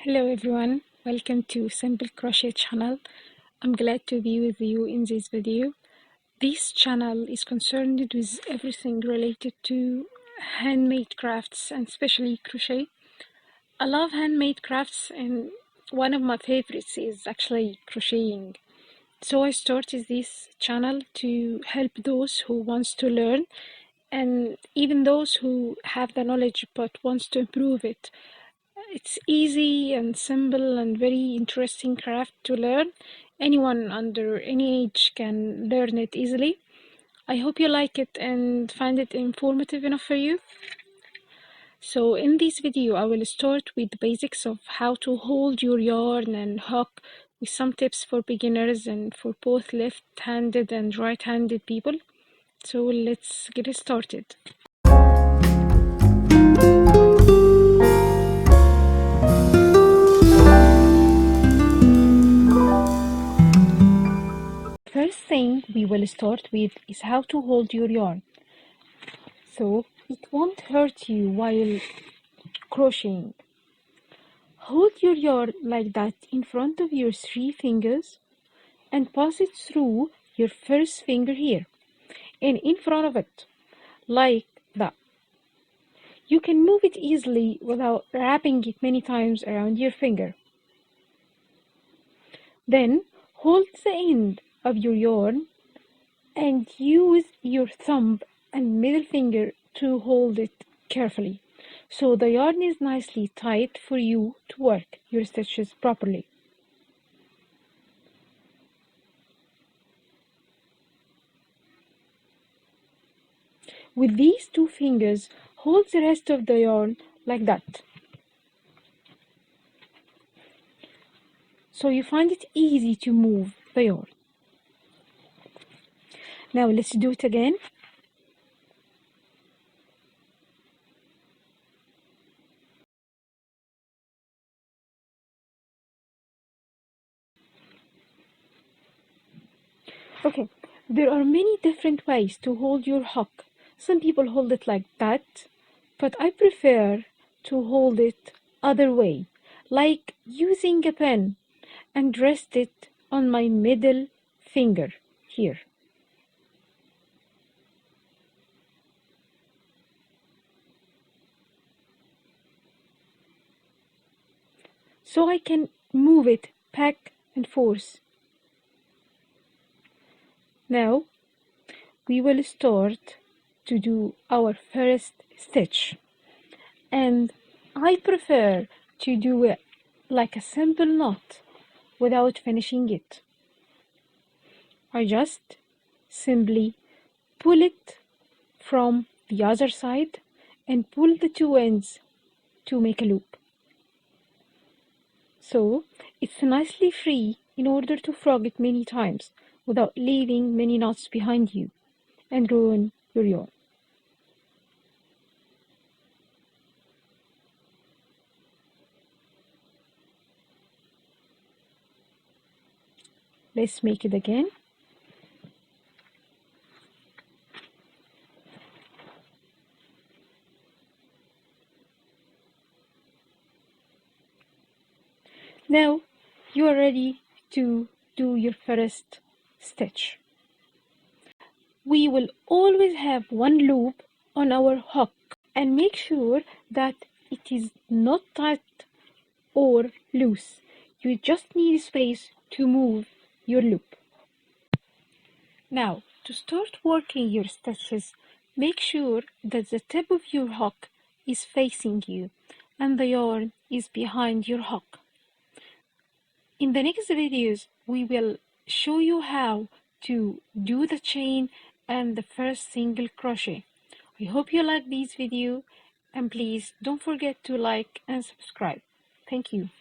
Hello everyone, welcome to Simple Crochet channel. I'm glad to be with you in this video. This channel is concerned with everything related to handmade crafts and especially crochet. I love handmade crafts and one of my favorites is actually crocheting. So I started this channel to help those who wants to learn and even those who have the knowledge but wants to improve it. It's easy and simple and very interesting craft to learn. Anyone under any age can learn it easily. I hope you like it and find it informative enough for you. So in this video I will start with the basics of how to hold your yarn and hook with some tips for beginners and for both left-handed and right-handed people. So let's get started. First thing we will start with is how to hold your yarn. So it won't hurt you while crocheting. Hold your yarn like that in front of your 3 fingers and pass it through your first finger here and in front of it, like that. You can move it easily without wrapping it many times around your finger. Then hold the end of your yarn and use your thumb and middle finger to hold it carefully, so the yarn is nicely tight for you to work your stitches properly. With these 2 fingers, hold the rest of the yarn like that, so you find it easy to move the yarn. Now let's do it again. Okay, there are many different ways to hold your hook. Some people hold it like that, but I prefer to hold it other way, like using a pen and rest it on my middle finger here. So I can move it back and forth. Now we will start to do our first stitch, and I prefer to do it like a simple knot without finishing it. I just simply pull it from the other side and pull the 2 ends to make a loop. So it's nicely free in order to frog it many times without leaving many knots behind you and ruin your yarn. Let's make it again. Now you are ready to do your first stitch. We will always have one loop on our hook and make sure that it is not tight or loose. You just need space to move your loop. Now, to start working your stitches, make sure that the tip of your hook is facing you and the yarn is behind your hook. In the next videos, we will show you how to do the chain and the first single crochet. I hope you like this video and please don't forget to like and subscribe. Thank you.